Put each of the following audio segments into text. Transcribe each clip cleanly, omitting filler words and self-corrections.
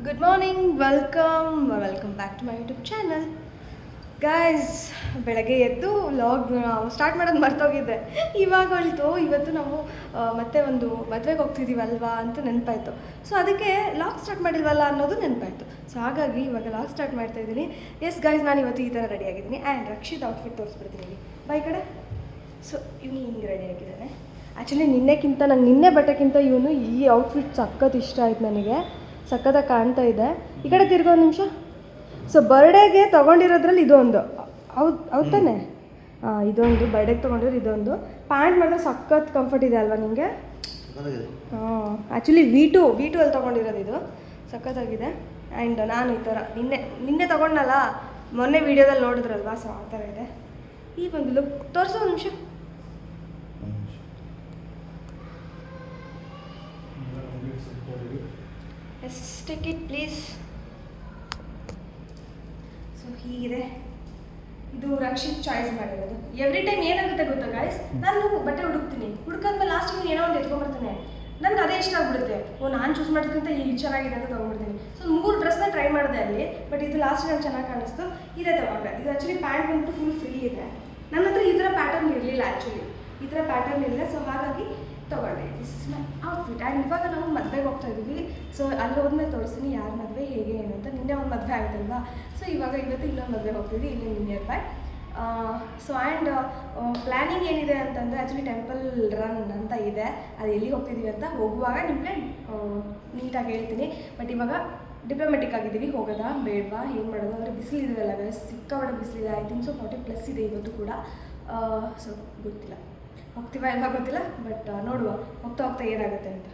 Good morning, welcome back to my YouTube channel. Guys, ಬೆಳಗ್ಗೆ ಎದ್ದು vlog start ಮಾಡೋದು ಮರ್ತೋಗಿದ್ದೆ. ಇವಾಗ ಹೊಳಿತು, ಇವತ್ತು ನಾವು ಮತ್ತೆ ಒಂದು ಮದುವೆಗೆ ಹೋಗ್ತಿದ್ದೀವಲ್ವಾ ಅಂತ ನೆನಪಾಯಿತು. ಸೊ ಅದಕ್ಕೆ ಲಾಗ್ ಸ್ಟಾರ್ಟ್ ಮಾಡಿಲ್ವಲ್ಲ ಅನ್ನೋದು ನೆನಪಾಯಿತು. ಸೊ ಹಾಗಾಗಿ ಇವಾಗ ಲಾಗ್ ಸ್ಟಾರ್ಟ್ ಮಾಡ್ತಾ ಇದ್ದೀನಿ. ಎಸ್ ಗಾಯ್ಸ್, ನಾನು ಇವತ್ತು ಈ ಥರ ರೆಡಿ ಆಗಿದ್ದೀನಿ. ಆ್ಯಂಡ್ ರಕ್ಷಿತ್ ಔಟ್ಫಿಟ್ ತೋರಿಸ್ಬಿಡ್ತೀನಿ ಬೈ ಕಡೆ. ಸೊ ಇವನು ಹಿಂಗೆ ರೆಡಿ ಆಗಿದ್ದಾನೆ. ಆ್ಯಕ್ಚುಲಿ ನಿನ್ನೆ ಬಟ್ಟೆಗಿಂತ ಇವನು ಈ ಔಟ್ಫಿಟ್ ಸಖತ್ ಇಷ್ಟ ಆಯ್ತು ನನಗೆ. ಸಖತ್ತಾಗಿ ಕಾಣ್ತಾ ಇದೆ. ಈ ಕಡೆ ತಿರ್ಗೋ ಒಂದು ನಿಮಿಷ. ಸೊ ಬರ್ಡೇಗೆ ತೊಗೊಂಡಿರೋದ್ರಲ್ಲಿ ಇದೊಂದು ಹೌದು ತಾನೆ? ಇದೊಂದು ಬರ್ಡೇಗೆ ತೊಗೊಂಡಿರೋದು ಇದೊಂದು ಪ್ಯಾಂಟ್ ಮಾತ್ರ ಸಖತ್ ಕಂಫರ್ಟ್ ಇದೆ ಅಲ್ವಾ ನಿಮಗೆ? ಆ್ಯಕ್ಚುಲಿ ವಿ ಟು ಅಲ್ಲಿ ತೊಗೊಂಡಿರೋದು ಇದು ಸಖತ್ತಾಗಿದೆ. ಆ್ಯಂಡ್ ನಾನು ಈ ಥರ ನಿನ್ನೆ ತೊಗೊಂಡಲ್ಲ, ಮೊನ್ನೆ ವೀಡಿಯೋದಲ್ಲಿ ನೋಡಿದ್ರಲ್ವಾ, ಸೊ ಆ ಥರ ಇದೆ. ಈ ಒಂದು ಲುಕ್ ತೋರಿಸೋ ಒಂದು ನಿಮಿಷ. Yes, take it please. So ಹೀಗಿದೆ. ಇದು ರಕ್ಷಿತ್ ಚಾಯ್ಸ್ ಮಾಡಿರೋದು. ಎವ್ರಿ ಟೈಮ್ ಏನಾಗುತ್ತೆ ಗೊತ್ತಾ ಗಾಯ್ಸ್, ನಾನು ಬಟ್ಟೆ ಹುಡುಕಾದ್ಮೇಲೆ ಲಾಸ್ಟಿಗೆ ಏನೋ ಒಂದು ಎತ್ಕೊಂಡ್ಬರ್ತಾನೆ. ನನಗೆ ಅದೇ ಇಷ್ಟ ಆಗ್ಬಿಡುತ್ತೆ. ನಾನು ಚೂಸ್ ಮಾಡೋದಕ್ಕಿಂತ ಇದು ಚೆನ್ನಾಗಿದೆ ಅಂತ ತೊಗೊಂಡ್ಬಿಡ್ತೀನಿ. ಸೊ 3 ಡ್ರೆಸ್ನ ಟ್ರೈ ಮಾಡಿದೆ ಅಲ್ಲಿ, ಬಟ್ ಇದು ಲಾಸ್ಟ್ ನಂಗೆ ಚೆನ್ನಾಗಿ ಕಾಣಿಸ್ತು. ಇದೇ ತೊಗೊಂಡೆ. ಇದು ಆ್ಯಕ್ಚುಲಿ ಪ್ಯಾಂಟ್ ಬಂದ್ಬಿಟ್ಟು ಫುಲ್ ಫ್ರೀ ಇದೆ. ನನ್ನ ಹತ್ರ ಈ ಥರ ಪ್ಯಾಟರ್ನ್ ಇರಲಿಲ್ಲ. ಆ್ಯಕ್ಚುಲಿ ಈ ಥರ ಪ್ಯಾಟರ್ನ್ ಇಲ್ಲ. ಸೊ ಹಾಗಾಗಿ ತೊಗೊಂಡೆ. This is my outfit. And ಇವಾಗ ನಾವು ಮದುವೆಗೆ ಹೋಗ್ತಾ ಇದ್ದೀವಿ. ಸೊ ಅಲ್ಲಿ ಹೋದ್ಮೇಲೆ ತೋರಿಸ್ತೀನಿ ಯಾರ ಮದುವೆ ಹೇಗೆ ಏನು ಅಂತ. ನಿನ್ನೆ ಒಂದು ಮದುವೆ ಆಯ್ತಲ್ವಾ, ಸೊ ಇವತ್ತು ಇನ್ನೊಂದು ಮದುವೆ ಹೋಗ್ತಿದ್ವಿ ಇಲ್ಲಿ near by. So and planning ಏನಿದೆ ಅಂತಂದರೆ, ಆ್ಯಕ್ಚುಲಿ ಟೆಂಪಲ್ ರನ್ ಅಂತ ಇದೆ. ಅದು ಎಲ್ಲಿ ಹೋಗ್ತಿದ್ದೀವಿ ಅಂತ ಹೋಗುವಾಗ ನಿಮಗೆ ನೀಟಾಗಿ ಹೇಳ್ತೀನಿ. ಬಟ್ ಇವಾಗ ಡಿಪ್ಲೊಮೆಟಿಕ್ ಆಗಿದ್ದೀವಿ. ಹೋಗೋದಾ ಬೇಡವಾ ಏನು ಮಾಡೋದು ಅಂದರೆ ಬಿಸಿಲಿದೆಯಲ್ಲ ಗೈಸ್, ಸಿಕ್ಕಾಪಟ್ಟೆ ಬಿಸಿಲಿದೆ. ಐ ಥಿಂಕ್ ಸೊ 40+ ಇದೆ ಇವತ್ತು ಕೂಡ. ಸೊ ಗೊತ್ತಿಲ್ಲ ಹೋಗ್ತೀವ ಎಲ್ಲ ಗೊತ್ತಿಲ್ಲ, ಬಟ್ ನೋಡುವ ಹೋಗ್ತಾ ಏನಾಗುತ್ತೆ ಅಂತ.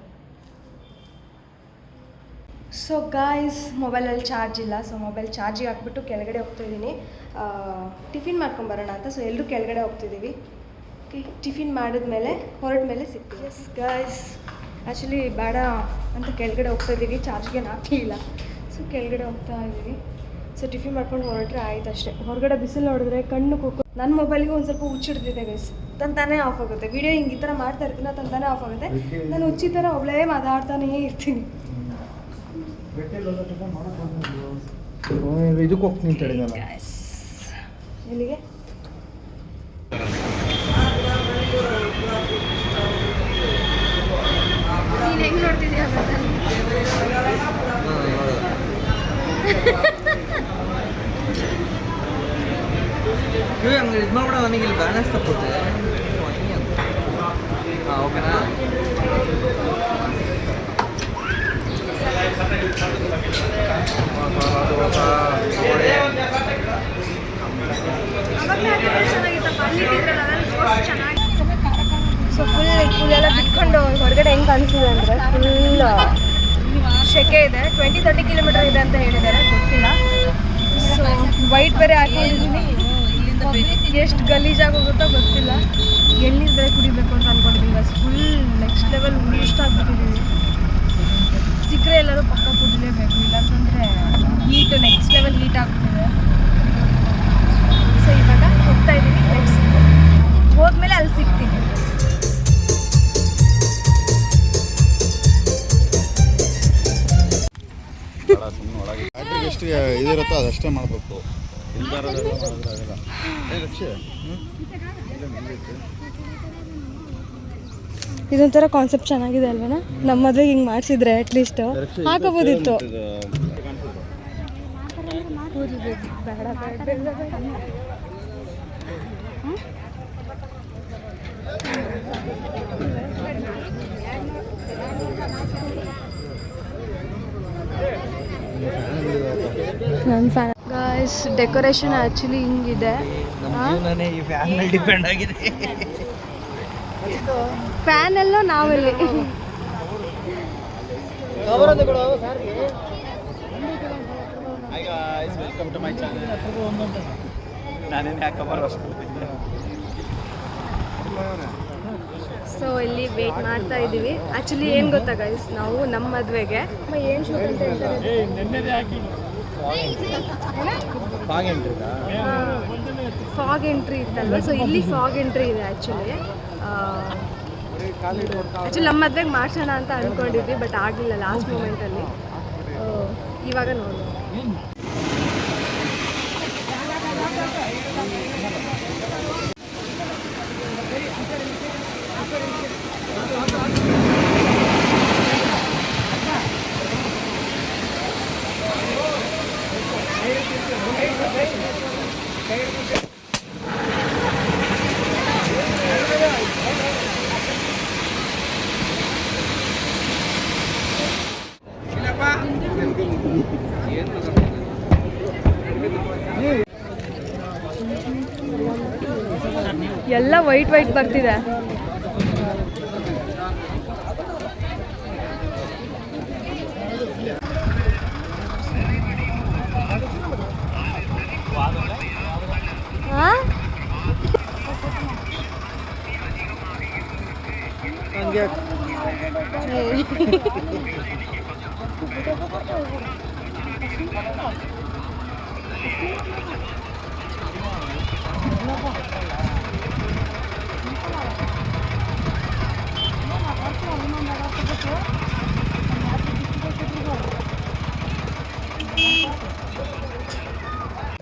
ಸೊ ಗಾಯ್ಸ್, ಮೊಬೈಲಲ್ಲಿ ಚಾರ್ಜ್ ಇಲ್ಲ. ಸೊ ಮೊಬೈಲ್ ಚಾರ್ಜಿಗೆ ಹಾಕ್ಬಿಟ್ಟು ಕೆಳಗಡೆ ಹೋಗ್ತಾಯಿದ್ದೀನಿ ಟಿಫಿನ್ ಮಾಡ್ಕೊಂಬರೋಣ ಅಂತ. ಸೊ ಎಲ್ಲರೂ ಕೆಳಗಡೆ ಹೋಗ್ತಿದ್ದೀವಿ. ಓಕೆ, ಟಿಫಿನ್ ಮಾಡಿದ್ಮೇಲೆ ಹೊರಟ ಮೇಲೆ ಸಿಗ್ತೀವಿ. ಎಸ್ ಗಾಯ್ಸ್, ಆ್ಯಕ್ಚುಲಿ ಬೇಡ ಅಂತ ಕೆಳಗಡೆ ಹೋಗ್ತಾಯಿದ್ದೀವಿ. ಚಾರ್ಜ್ಗೆ ಹಾಕಲಿಲ್ಲ. ಸೊ ಕೆಳಗಡೆ ಹೋಗ್ತಾ ಇದ್ದೀವಿ. ಸೊ ಟಿಫಿನ್ ಮಾಡ್ಕೊಂಡು ಹೊರಟ್ರೆ ಆಯ್ತು ಅಷ್ಟೇ. ಹೊರಗಡೆ ಬಿಸಿಲು ನೋಡಿದ್ರೆ ಕಣ್ಣು ಕುಕ್ಕು. ನನ್ನ ಮೊಬೈಲಿಗೆ ಒಂದು ಸ್ವಲ್ಪ ಹುಚ್ಚಿಡ್ತಿದೆ ಗೈಸ್. ತಾನೇ ಆಫ್ ಆಗುತ್ತೆ. ವಿಡಿಯೋ ಹಿಂಗೆ ಈ ಥರ ಮಾಡ್ತಾ ಇರ್ತೀನಿ, ತಾನೇ ಆಫ್ ಆಗುತ್ತೆ. ನಾನು ಹುಚ್ಚಿ ಥರ ಒಬ್ಬಳೇ ಮಾತಾಡ್ತಾನೇ ಇರ್ತೀನಿ. ಇದಕ್ಕೆ ಹೋಗ್ತೀನಿ ಎಲ್ಲಿಗೆ? ನೀನು ಹೆಂಗೆ ನೋಡ್ತಿದ್ದೀಯ? ಹಂಗೆ ಇದು ಮಾಡ್ಬಿಡ. ನನಗೆ ಇಲ್ಲಿ ಬ್ಯಾಲೆನ್ಸ್ ತಪ್ಪುತ್ತೆ. ಹಾಂ, ಓಕೆನಾ? ಸೊ ಫುಲ್ ಎಲ್ಲ ಬಿಟ್ಕೊಂಡು ಹೊರಗಡೆ ಹೆಂಗೆ ಕಾಣಿಸ್ತಿದೆ ಅಂದರೆ ಫುಲ್ ಶೆಕೆ ಇದೆ. 20-30 ಕಿಲೋಮೀಟರ್ ಇದೆ ಅಂತ ಹೇಳಿದ್ದಾರೆ, ಗೊತ್ತಿಲ್ಲ. ಸೊ ವೈಟ್ ಬೇರೆ ಹಾಕೊಂಡಿದ್ದೀನಿ. ಎಷ್ಟು ಗಲೀಜಾಗಿ ಹೋಗುತ್ತೋ ಗೊತ್ತಿಲ್ಲ. ಎಣ್ಣೀರು ಬೇರೆ ಕುಡಿಬೇಕು ಅಂತ ಅಂದ್ಕೊಂಡಿದ್ದೀನಿ. ಫುಲ್ ನೆಕ್ಸ್ಟ್ ಲೆವೆಲ್ ಇಷ್ಟ ಆಗ್ಬಿಟ್ಟಿದ್ದೀವಿ. ಸಿಕ್ಕರೆ ಎಲ್ಲರೂ ಪಕ್ಕ ಕುಡಿಲೇಬೇಕು, ಇಲ್ಲಾಂತಂದರೆ ಹೀಟು ನೆಕ್ಸ್ಟ್ ಲೆವೆಲ್ ಹೀಟ್ ಆಗ್ಬಿಟ್ಟಿದೆ. ಸೊ ಇವಾಗ ಹೋಗ್ತಾ ಇದ್ದೀವಿ. ನೆಕ್ಸ್ಟ್ ಹೋದ್ಮೇಲೆ ಅಲ್ಲಿ ಸಿಗ್ತೀವಿ. ಎಷ್ಟು ಇದಿರುತ್ತೋ ಅದಷ್ಟೇ ಮಾಡಬೇಕು. ಇದೊಂಥರ ಕಾನ್ಸೆಪ್ಟ್ ಚೆನ್ನಾಗಿದೆ ಅಲ್ವನಾ? ನಮ್ಮ ಮದುವೆಗೆ ಹಿಂಗೆ ಮಾಡಿಸಿದ್ರೆ ಅಟ್ಲೀಸ್ಟ್ ಹಾಕೋಬೋದಿತ್ತು. ನನ್ನ ಫ್ಯಾನ್ ಗಾಯ್ಸ್. ಡೆಕೋರೇಷನ್ ಆ್ಯಕ್ಚುಲಿ ಹಿಂಗಿದೆ. ಡಿಪೆಂಡ್ ಆಗಿದೆ. ಫ್ಯಾನ್ ಎಲ್ಲೋ ನಾವೆಲ್ಲಿ. ಸೊ ಇಲ್ಲಿ ವೇಟ್ ಮಾಡ್ತಾ ಇದ್ದೀವಿ. ಆ್ಯಕ್ಚುಲಿ ಏನು ಗೊತ್ತಾ ಗೈಸ್, ನಾವು ನಮ್ಮ ಮದುವೆಗೆ ಏನು ಶೂಟ್ ಅಂತ ಹೇಳ್ತಾರೆ, ಫಾಗ್ ಎಂಟ್ರಿ ಇತ್ತಲ್ವ. ಸೊ ಇಲ್ಲಿ ಫಾಗ್ ಎಂಟ್ರಿ ಇದೆ ಆ್ಯಕ್ಚುಲಿ. ಆ್ಯಕ್ಚುಲಿ ನಮ್ಮ ಮದುವೆಗೆ ಮಾಡ್ಸೋಣ ಅಂತ ಅಂದ್ಕೊಂಡಿದ್ವಿ, ಬಟ್ ಆಗಲಿಲ್ಲ ಲಾಸ್ಟ್ ಮೂಮೆಂಟಲ್ಲಿ. ಇವಾಗ ನೋಡುವ. ಎಲ್ಲ ವೈಟ್ ವೈಟ್ ಬರ್ತಿದೆ.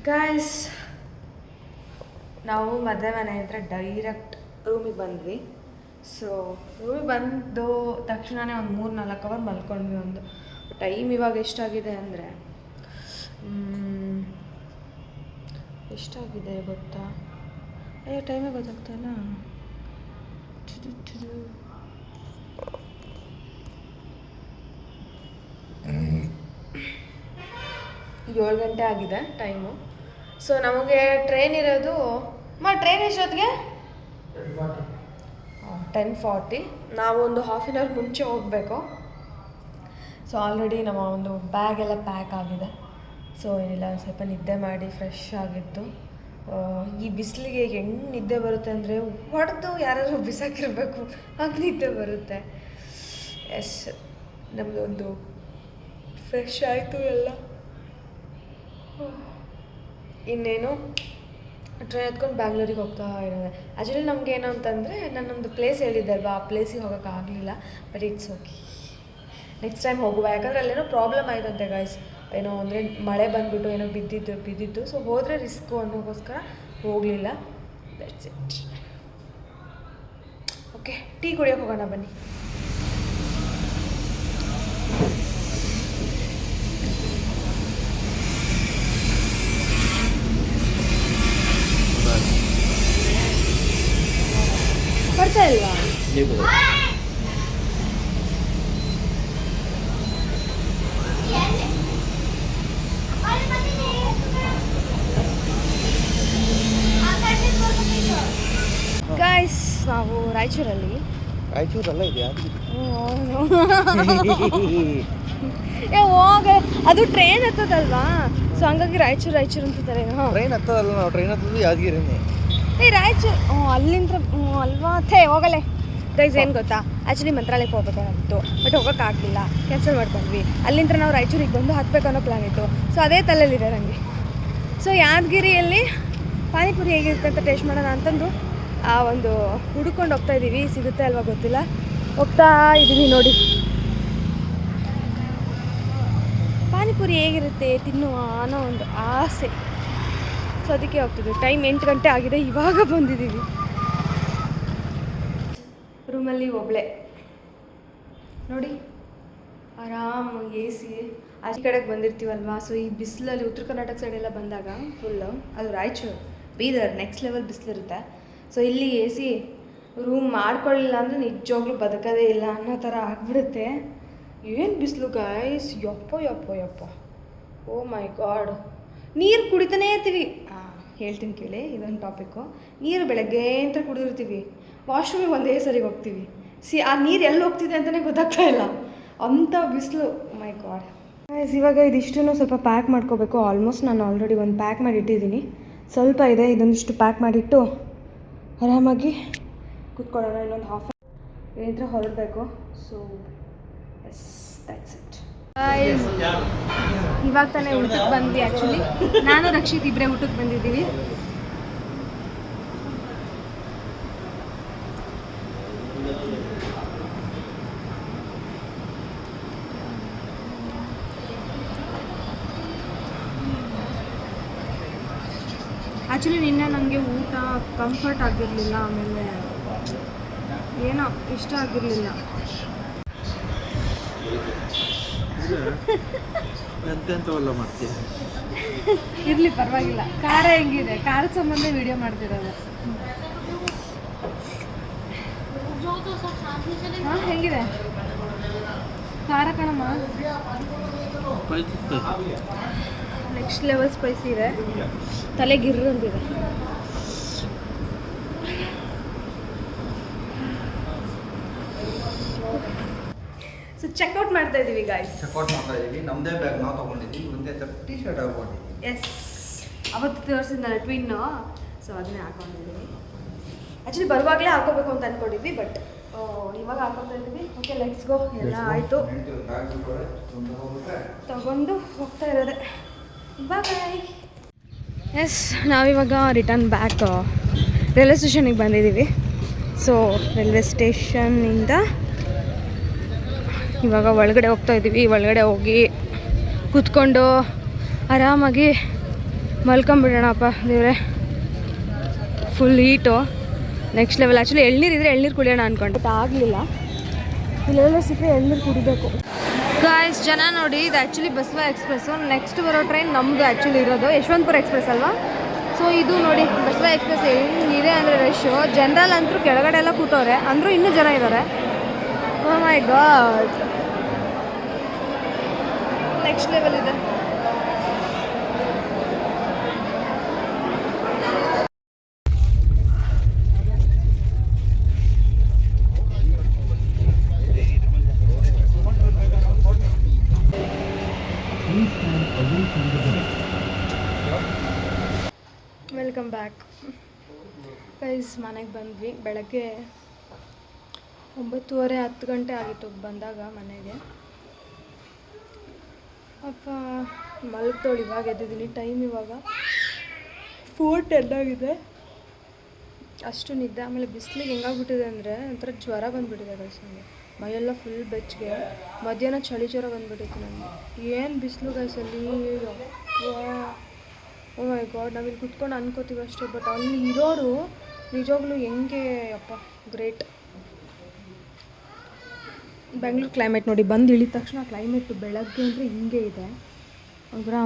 ಗಾಯ್ಸ್, ನಾವು ಮದುವೆ ಮನೆ ಹತ್ರ ಡೈರೆಕ್ಟ್ ರೂಮಿಗೆ ಬಂದ್ವಿ. ಸೊ ರೂಮಿಗೆ ಬಂದು ತಕ್ಷಣವೇ ಒಂದು 3-4 ಅವರ್ ಮಲ್ಕೊಂಡ್ವಿ. ಒಂದು ಟೈಮ್ ಇವಾಗ ಎಷ್ಟಾಗಿದೆ ಅಂದರೆ ಎಷ್ಟಾಗಿದೆ ಗೊತ್ತಾ? ಅಯ್ಯೋ ಟೈಮೇ ಗೊತ್ತಾಗ್ತಾಯಿಲ್ಲ. 7 ಗಂಟೆ ಆಗಿದೆ ಟೈಮು. ಸೊ ನಮಗೆ ಟ್ರೈನ್ ಇರೋದು ಟ್ರೈನ್ ಎಷ್ಟೊತ್ತಿಗೆ? 10:40. ನಾವು ಒಂದು ಹಾಫ್ ಆನ್ ಅವರ್ ಮುಂಚೆ ಹೋಗಬೇಕು. ಸೊ ಆಲ್ರೆಡಿ ನಮ್ಮ ಒಂದು ಬ್ಯಾಗ್ ಎಲ್ಲ ಪ್ಯಾಕ್ ಆಗಿದೆ. ಸೊ ಏನಿಲ್ಲ, ಸ್ವಲ್ಪ ನಿದ್ದೆ ಮಾಡಿ ಫ್ರೆಶ್ ಆಗಿತ್ತು. ಈ ಬಿಸಿಲಿಗೆ ಹೆಂಗೆ ನಿದ್ದೆ ಬರುತ್ತೆ ಅಂದರೆ ಹೊಡೆದು ಯಾರಾದರೂ ಬಿಸಾಕಿರಬೇಕು, ಹಾಗೆ ನಿದ್ದೆ ಬರುತ್ತೆ. ಎಸ್, ನಮ್ಮದೊಂದು ಫ್ರೆಶ್ ಆಯಿತು ಎಲ್ಲ. ಇನ್ನೇನು ಟ್ರೈನ್ ಹತ್ಕೊಂಡು ಬ್ಯಾಂಗ್ಳೂರಿಗೆ ಹೋಗ್ತಾ ಇರೋದೆ. ಆ್ಯಕ್ಚುಲಿ ನಮ್ಗೆ ಏನು ಅಂತಂದರೆ, ನಾನೊಂದು ಪ್ಲೇಸ್ ಹೇಳಿದ್ದೆ ಅಲ್ವಾ, ಆ ಪ್ಲೇಸಿಗೆ ಹೋಗೋಕ್ಕಾಗಲಿಲ್ಲ. But it's okay, next time ಹೋಗುವ. ಯಾಕಂದರೆ ಅಲ್ಲೇನೋ ಪ್ರಾಬ್ಲಮ್ ಆಯ್ತಂತೆ ಗಾಯ್ಸ್. ಏನೋ ಅಂದರೆ ಮಳೆ ಬಂದುಬಿಟ್ಟು ಏನೋ ಬಿದ್ದಿತ್ತು. ಸೊ ಹೋದರೆ ರಿಸ್ಕು ಅನ್ನೋಕ್ಕೋಸ್ಕರ ಹೋಗಲಿಲ್ಲ. That's it. ಓಕೆ, ಟೀ ಕುಡಿಯೋಕೆ ಹೋಗೋಣ ಬನ್ನಿ. ಬರ್ತಾ ಇಲ್ವಾ? ಗಾಯ್ಸ್, ನಾವು ರಾಯಚೂರಲ್ಲ ಇದೆಯಾ? ಹೋಗ, ಅದು ಟ್ರೈನ್ ಹತ್ತದಲ್ವಾ, ಸೊ ಹಂಗಾಗಿ ರಾಯಚೂರು ಅಂತಾರೆ. ಟ್ರೈನ್ ಹತ್ತದಲ್ಲ, ನಾವು ಟ್ರೈನ್ ಹತ್ತದು ಯಾದಗಿರಿನೇ. ರಾಯಚೂರು ಅಲ್ಲಿಂದ ಅಲ್ವಾ? ಹೋಗಲೇ ಗೈಸ್, ಏನು ಗೊತ್ತಾ, ಆ್ಯಕ್ಚುಲಿ ಮಂತ್ರಾಲಯಕ್ಕೆ ಹೋಗ್ಬೇಕಾಗಿತ್ತು. ಬಟ್ ಹೋಗೋಕ್ಕಾಗಲಿಲ್ಲ, ಕ್ಯಾನ್ಸಲ್ ಮಾಡ್ಕೊಂಡ್ವಿ. ಅಲ್ಲಿಂದ ನಾವು ರಾಯಚೂರಿಗೆ ಬಂದು ಹತ್ಬೇಕು ಅನ್ನೋ ಪ್ಲ್ಯಾನ್ ಇತ್ತು. ಸೊ ಅದೇ ತಲೆಯಲ್ಲಿದೆ ನನಗೆ. ಸೊ ಯಾದಗಿರಿಯಲ್ಲಿ ಪಾನಿಪುರಿ ಹೇಗಿರುತ್ತೆ ಅಂತ ಟೇಸ್ಟ್ ಮಾಡೋಣ ಅಂತಂದು ಒಂದು ಹುಡ್ಕೊಂಡು ಹೋಗ್ತಾ ಇದ್ದೀವಿ. ಸಿಗುತ್ತೆ ಅಲ್ವಾ ಗೊತ್ತಿಲ್ಲ, ಹೋಗ್ತಾ ಇದ್ದೀವಿ. ನೋಡಿ ಪಾನಿಪುರಿ ಹೇಗಿರುತ್ತೆ ತಿನ್ನುವ ಅನ್ನೋ ಒಂದು ಆಸೆ. ಸೊ ಅದಕ್ಕೆ ಹೋಗ್ತಿದ್ವಿ. ಟೈಮ್ 8 ಗಂಟೆ ಆಗಿದೆ, ಇವಾಗ ಬಂದಿದ್ದೀವಿ. ರೂಮಲ್ಲಿ ಒಬ್ಳೆ ನೋಡಿ, ಆರಾಮ್ AC. ಆಚೆ ಕಡೆಗೆ ಬಂದಿರ್ತೀವಲ್ವಾ, ಸೊ ಈ ಬಿಸಿಲಲ್ಲಿ ಉತ್ತರ ಕರ್ನಾಟಕ ಸೈಡೆಲ್ಲ ಬಂದಾಗ ಫುಲ್ಲು, ಅದು ರಾಯಚೂರು, ಬೀದರ್ ನೆಕ್ಸ್ಟ್ ಲೆವೆಲ್ ಬಿಸಿಲಿರುತ್ತೆ. ಸೊ ಇಲ್ಲಿ AC ರೂಮ್ ಮಾಡ್ಕೊಳ್ಳಿಲ್ಲ ಅಂದರೆ ನಿಜವಾಗ್ಲೂ ಬದುಕೋದೇ ಇಲ್ಲ ಅನ್ನೋ ಥರ ಆಗಿಬಿಡುತ್ತೆ. ಏನು ಬಿಸಿಲು ಗಾಯ್ಸ್, ಯಪ್ಪ. ಓ ಮೈ ಗಾಡ್. ನೀರು ಕುಡಿತಾನೇ ಇರ್ತೀವಿ. ಹೇಳ್ತೀನಿ ಕೇಳಿ, ಇದೊಂದು ಟಾಪಿಕ್ಕು. ನೀರು ಬೆಳಗ್ಗೆ ಅಂತ ಕುಡಿದಿರ್ತೀವಿ, ವಾಶ್ರೂಮಿಗೆ ಒಂದೇ ಸರಿಗೆ ಹೋಗ್ತೀವಿ. ಆ ನೀರು ಎಲ್ಲಿ ಹೋಗ್ತಿದೆ ಅಂತಲೇ ಗೊತ್ತಾಗ್ತಾ ಇಲ್ಲ, ಅಂಥ ಬಿಸಿಲು. ಮೈ ಗಾಡ್. ಇವಾಗ ಇದಿಷ್ಟು ಸ್ವಲ್ಪ ಪ್ಯಾಕ್ ಮಾಡ್ಕೋಬೇಕು. ಆಲ್ಮೋಸ್ಟ್ ನಾನು ಆಲ್ರೆಡಿ ಒಂದು ಪ್ಯಾಕ್ ಮಾಡಿ ಇಟ್ಟಿದ್ದೀನಿ. ಸ್ವಲ್ಪ ಇದೆ, ಇದೊಂದಿಷ್ಟು ಪ್ಯಾಕ್ ಮಾಡಿಟ್ಟು ಆರಾಮಾಗಿ ಕೂತ್ಕೊಳ್ಳೋಣ. ಇನ್ನೊಂದು ಹಾಫ್ ಏನಂದ್ರೆ ಹೊರಡಬೇಕು. So yes, that's it. ಇವಾಗ ತಾನೇ ಊಟಕ್ಕೆ ಬಂದ್ವಿ. ಆ್ಯಕ್ಚುಲಿ ನಾನು ರಕ್ಷಿತ್ ಇಬ್ಬರೇ ಊಟಕ್ಕೆ ಬಂದಿದ್ದೀವಿ. ಆ್ಯಕ್ಚುಲಿ ನಿನ್ನೆ ನನಗೆ ಊಟ ಕಂಫರ್ಟ್ ಆಗಿರಲಿಲ್ಲ, ಆಮೇಲೆ ಏನೋ ಇಷ್ಟ ಆಗಿರಲಿಲ್ಲ. ಎಂತೆಂಥವೆಲ್ಲ ಮಾಡ್ತೀವಿ. ಇರಲಿ ಪರವಾಗಿಲ್ಲ. ಖಾರ ಹೆಂಗಿದೆ? ಖಾರದ ಸಂಬಂಧ ವಿಡಿಯೋ ಮಾಡ್ತಿರೋದು. ಹಾಂ, ಹೆಂಗಿದೆ ಖಾರ ಕಣಮ್ಮ? ನೆಕ್ಸ್ಟ್ ಲೆವೆಲ್ ಸ್ಪೈಸಿ ಇದೆ, ತಲೆಗಿರ್ರು ಅಂತಿದೆ. ಸೊ ಚೆಕ್ಔಟ್ ಮಾಡ್ತಾ ಇದ್ದೀವಿ ಗಾಯ್ಸ್. ಚೆಕ್ಔಟ್ ಮಾಡ್ತಾ ಇದೀವಿ. ನಮ್ಮದೇ ಬ್ಯಾಗ್ ನಾವು ತೊಗೊಂಡಿದ್ದೀವಿ. ಒಂದೇ ಥರ ಟೀ ಶರ್ಟ್ ಹಾಕೊಂಡಿದ್ದೀವಿ. ಎಸ್, ಅವತ್ತು ತೋರಿಸಿದ್ನಲ್ಲ ಟ್ವಿನ್ನು, ಸೊ ಅದನ್ನೇ ಹಾಕೊಂಡಿದ್ದೀವಿ. ಆ್ಯಕ್ಚುಲಿ ಬರುವಾಗಲೇ ಹಾಕೋಬೇಕು ಅಂತ ಅಂದ್ಕೊಂಡಿದ್ವಿ, ಬಟ್ ಇವಾಗ ಹಾಕೋತಾ ಇದ್ದೀವಿ. Okay, let's go. ಎಲ್ಲ ಆಯಿತು, ತಗೊಂಡು ಹೋಗ್ತಾ ಇರೋದೆ. ಬಾಯ್. ಎಸ್, ನಾವಿವಾಗ ರಿಟರ್ನ್ ಬ್ಯಾಕ್ ರೈಲ್ವೆ ಸ್ಟೇಷನಿಗೆ ಬಂದಿದ್ದೀವಿ. ಸೊ ರೈಲ್ವೆ ಸ್ಟೇಷನ್ನಿಂದ ಇವಾಗ ಒಳಗಡೆ ಹೋಗ್ತಾ ಇದ್ದೀವಿ. ಒಳಗಡೆ ಹೋಗಿ ಕೂತ್ಕೊಂಡು ಆರಾಮಾಗಿ ಮಲ್ಕೊಂಬಿಡೋಣಪ್ಪ ದೇವ್ರೆ. Full heat, next level. Actually ಎಳ್ನೀರಿದ್ರೆ ಎಳ್ನೀರು ಕುಡಿಯೋಣ ಅಂದ್ಕೊಂಡು, ಬಟ್ ಆಗಲಿಲ್ಲ. ಇಲ್ಲೆಲ್ಲ ಸಿಕ್ಕರೆ ಎಳ್ನೀರು ಕುಡಿಬೇಕು. ಗಾಯ್ಸ್, ಜನ ನೋಡಿ, ಇದು ಆ್ಯಕ್ಚುಲಿ ಬಸವ ಎಕ್ಸ್ಪ್ರೆಸ್ಸು. ನೆಕ್ಸ್ಟ್ ಬರೋ ಟ್ರೈನ್ ನಮ್ಮದು ಆ್ಯಕ್ಚುಲಿ ಇರೋದು ಯಶವಂತಪುರ ಎಕ್ಸ್ಪ್ರೆಸ್ ಅಲ್ವಾ. ಸೊ ಇದು ನೋಡಿ ಬಸವ ಎಕ್ಸ್ಪ್ರೆಸ್ ಹೆಂಗಿದೆ ಅಂದರೆ ರಶ್ಶು. ಜನರಲ್ ಅಂತೂ ಕೆಳಗಡೆ ಎಲ್ಲ ಕೂತವ್ರೆ, ಅಂದರೂ ಇನ್ನೂ ಜನ ಇದ್ದಾರೆ. ಓ ಮೈ ಗಾಡ್, ನೆಕ್ಸ್ಟ್ ಲೆವೆಲ್ ಇದೆ. Welcome back guys. ಮನೆಗೆ ಬಂದ್ವಿ. ಬೆಳಗ್ಗೆ 9:30 10 ಗಂಟೆ ಆಗಿತ್ತು ಬಂದಾಗ ಮನೆಗೆ. ಅಪ್ಪ ಮಲಗ್ತೋಳು. ಇವಾಗ ಎದ್ದಿದ್ದೀನಿ. ಟೈಮ್ ಇವಾಗ 4:10 ಆಗಿದೆ. ಅಷ್ಟು ನಿದ್ದೆ. ಆಮೇಲೆ ಬಿಸಿಲಿಗೆ ಹೆಂಗಾಗ್ಬಿಟ್ಟಿದೆ ಅಂದರೆ ಒಂಥರ ಜ್ವರ ಬಂದುಬಿಟ್ಟಿದೆ ಗೈಸ್. ನನಗೆ ಮೈಯೆಲ್ಲ ಫುಲ್ ಬೆಚ್ಚಗೆ. ಮಧ್ಯಾಹ್ನ ಚಳಿ ಜ್ವರ ಬಂದುಬಿಟ್ಟಿತ್ತು ನನಗೆ. ಏನು ಬಿಸಿಲು ಗೈಸಲ್ಲಿ. ಓ ಮೈ ಗಾಡ್, ನಾವಿಲ್ಲಿ ಕುತ್ಕೊಂಡು ಅನ್ಕೋತೀವಿ ಅಷ್ಟೇ, ಬಟ್ ಅಲ್ಲಿ ಇರೋರು ನಿಜವಾಗ್ಲೂ ಹೆಂಗೆ ಅಪ್ಪ ಗ್ರೇಟ್. ಬೆಂಗಳೂರು ಕ್ಲೈಮೇಟ್ ನೋಡಿ, ಬಂದು ಇಳಿದ ತಕ್ಷಣ ಕ್ಲೈಮೇಟು ಬೆಳಗ್ಗೆ ಅಂದರೆ ಹಿಂಗೆ ಇದೆ. ಒಂಥರ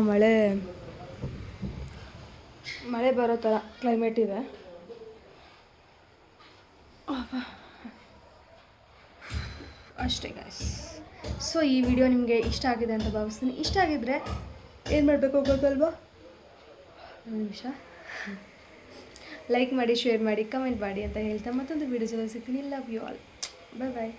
ಮಳೆ ಬರೋ ಥರ ಕ್ಲೈಮೇಟ್ ಇದೆ. ಅಷ್ಟೇ ಗಾಯ್ಸ್. ಸೊ ಈ ವಿಡಿಯೋ ನಿಮಗೆ ಇಷ್ಟ ಆಗಿದೆ ಅಂತ ಭಾವಿಸ್ತೀನಿ. ಇಷ್ಟ ಆಗಿದ್ದರೆ ಏನು ಮಾಡಬೇಕು ಗೊತ್ತಲ್ವಾ? ಒಂದು ನಿಮಿಷ, ಲೈಕ್ ಮಾಡಿ, ಶೇರ್ ಮಾಡಿ, ಕಮೆಂಟ್ ಮಾಡಿ ಅಂತ ಹೇಳ್ತಾ ಮತ್ತೊಂದು ವಿಡಿಯೋ ಜೊತೆ ಸಿಗ್ತೀನಿ. Love you all. Bye bye.